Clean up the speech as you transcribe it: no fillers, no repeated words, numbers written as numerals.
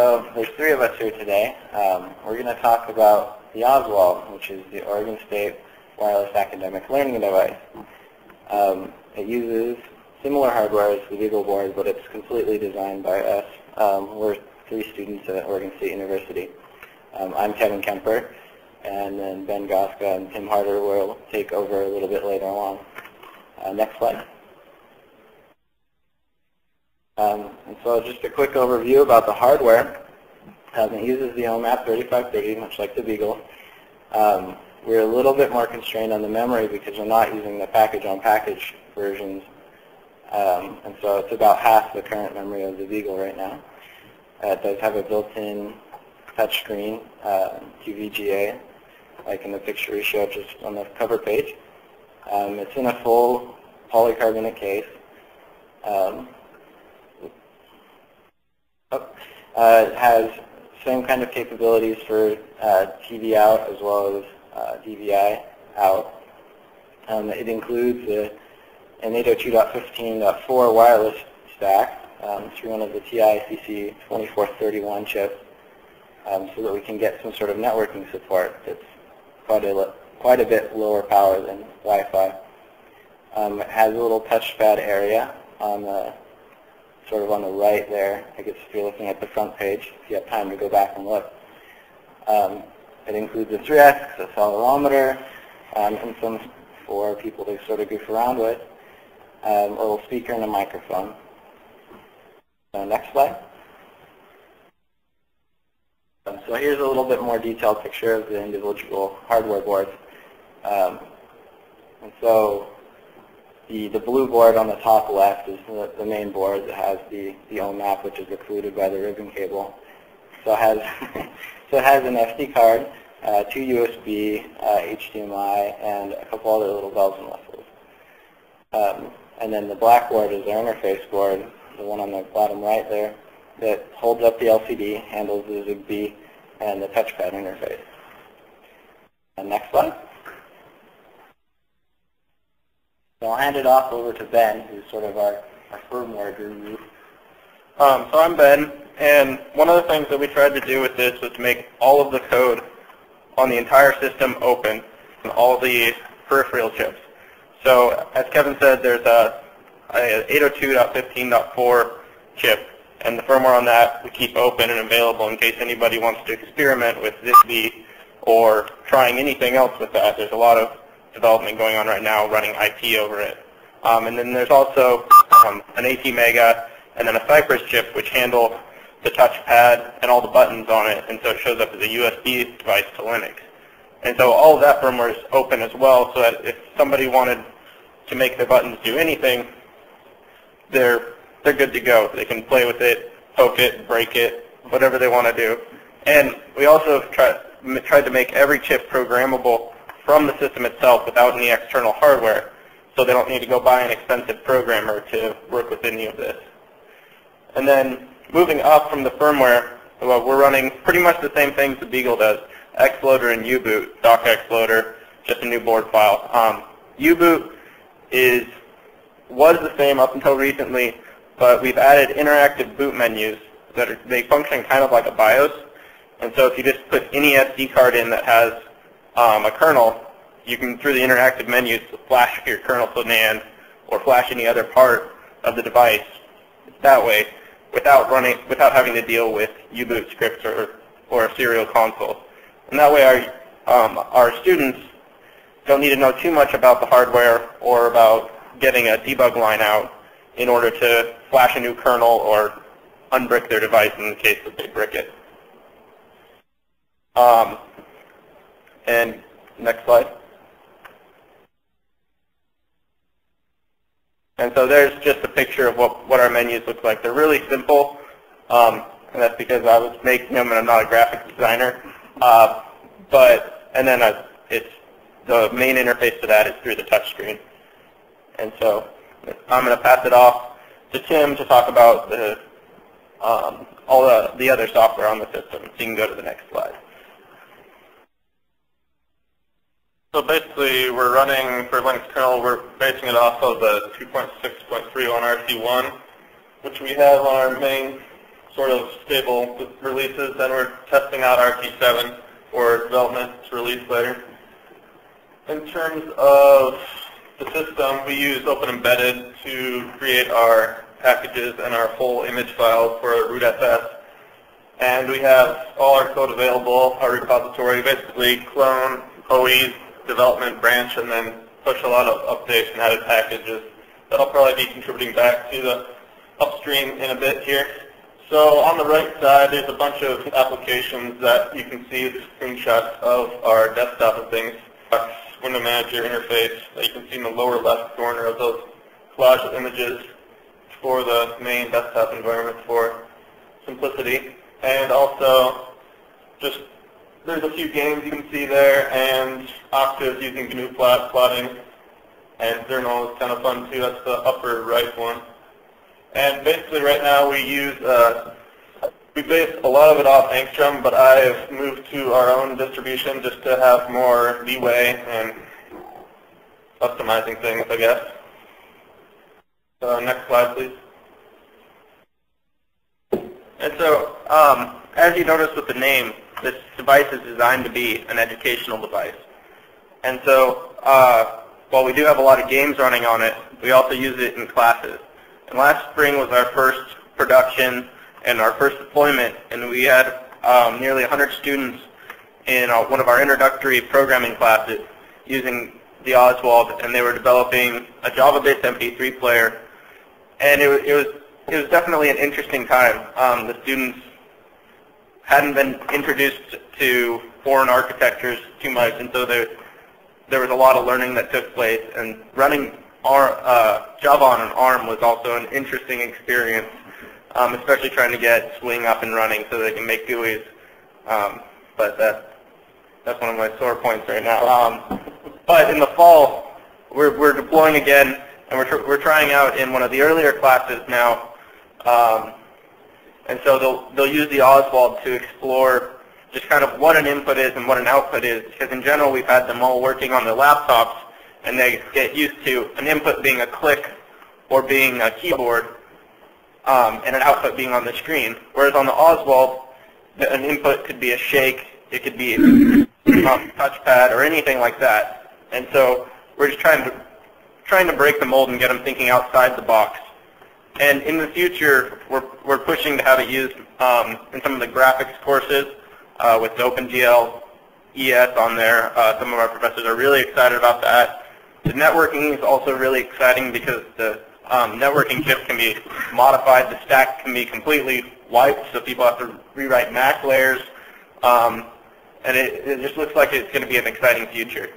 So there's three of us here today. We're going to talk about the OSWALD, which is the Oregon State Wireless Academic Learning Device. It uses similar hardware as the BeagleBoard, but it's completely designed by us. We're three students at Oregon State University. I'm Kevin Kemper, and then Ben Goska and Tim Harder will take over a little bit later on. Next slide. And so just a quick overview about the hardware. It uses the OMAP 3530, much like the Beagle. We're a little bit more constrained on the memory because we're not using the package-on-package versions. And so it's about half the current memory of the Beagle right now. It does have a built-in touchscreen QVGA, like in the picture we showed just on the cover page. It's in a full polycarbonate case. It has same kind of capabilities for TV out as well as DVI out. It includes an 802.15.4 wireless stack through one of the TI-CC 2431 chips, so that we can get some sort of networking support that's quite a bit lower power than Wi-Fi. It has a little touchpad area on the sort of on the right there. I guess if you're looking at the front page, if you have time to go back and look. It includes a 3X, a accelerometer, and some for people to sort of goof around with, a little speaker and a microphone. So next slide. So here's a little bit more detailed picture of the individual hardware boards. And so the blue board on the top left is the main board that has the OMAP, which is occluded by the ribbon cable. So it has an SD card, two USB, HDMI, and a couple other little bells and whistles. And then the black board is our interface board, the one on the bottom right there, that holds up the LCD, handles the ZigBee, and the touchpad interface. And next slide. So I'll hand it off over to Ben, who's sort of our firmware guru. So I'm Ben, and one of the things that we tried to do with this was to make all of the code on the entire system open, and all the peripheral chips. So as Kevin said, there's a 802.15.4 chip, and the firmware on that we keep open and available in case anybody wants to experiment with ZigBee or trying anything else with that. There's a lot of development going on right now running IP over it. And then there's also an 80 mega and then a Cypress chip which handle the touchpad and all the buttons on it, and so it shows up as a USB device to Linux. And so all of that firmware is open as well, so that if somebody wanted to make the buttons do anything, they're good to go. They can play with it, poke it, break it, whatever they want to do. And we also tried to make every chip programmable from the system itself without any external hardware, so they don't need to go buy an expensive programmer to work with any of this. And then moving up from the firmware, well, we're running pretty much the same things the Beagle does, Xloader and U-boot, dock Xloader, just a new board file. U-boot was the same up until recently, but we've added interactive boot menus that they function kind of like a BIOS. And so if you just put any SD card in that has a kernel, you can, through the interactive menus, flash your kernel to NAND or flash any other part of the device that way without having to deal with U-boot scripts or a serial console. And that way our students don't need to know too much about the hardware or about getting a debug line out in order to flash a new kernel or unbrick their device in the case that they brick it. And next slide. And so there's just a picture of what our menus look like. They're really simple, and that's because I was making them and I'm not a graphic designer. And then it's the main interface to that is through the touch screen. And so I'm going to pass it off to Tim to talk about all the other software on the system. So you can go to the next slide. So basically, we're running for Linux kernel, we're basing it off of the 2.6.3 on RC1, which we have on our main sort of stable releases, and we're testing out RT7 for development to release later. In terms of the system, we use Open Embedded to create our packages and our whole image files for rootfs. And we have all our code available, our repository, basically clone, OE's, development branch, and then push a lot of updates and added packages that I'll probably be contributing back to the upstream in a bit here. So on the right side, there's a bunch of applications that you can see screenshots of our desktop and things. Window Manager interface that you can see in the lower left corner of those collage of images for the main desktop environment for simplicity. And also, just there's a few games you can see there, and octaves using GNU plotting, and journal is kind of fun too. That's the upper right one. And basically right now we use, we base a lot of it off Angstrom, but I've moved to our own distribution just to have more leeway and customizing things, I guess. Next slide, please. And so, as you notice with the name, this device is designed to be an educational device. And so, while we do have a lot of games running on it, we also use it in classes. And last spring was our first production and our first deployment, and we had nearly 100 students in one of our introductory programming classes using the OSWALD, and they were developing a Java-based MP3 player. And it was definitely an interesting time. The students hadn't been introduced to foreign architectures too much, and so there was a lot of learning that took place. And running Java on an ARM was also an interesting experience, especially trying to get Swing up and running so they can make GUIs. But that's one of my sore points right now. But in the fall, we're deploying again, and we're trying out in one of the earlier classes now. And so they'll use the OSWALD to explore just kind of what an input is and what an output is, because in general we've had them all working on their laptops, and they get used to an input being a click or being a keyboard, and an output being on the screen. Whereas on the OSWALD, an input could be a shake, it could be a touchpad, or anything like that. And so we're just trying to break the mold and get them thinking outside the box. And in the future, we're pushing to have it used in some of the graphics courses with OpenGL ES on there. Some of our professors are really excited about that. The networking is also really exciting because the networking chip can be modified. The stack can be completely wiped, so people have to rewrite MAC layers. And it just looks like it's going to be an exciting future.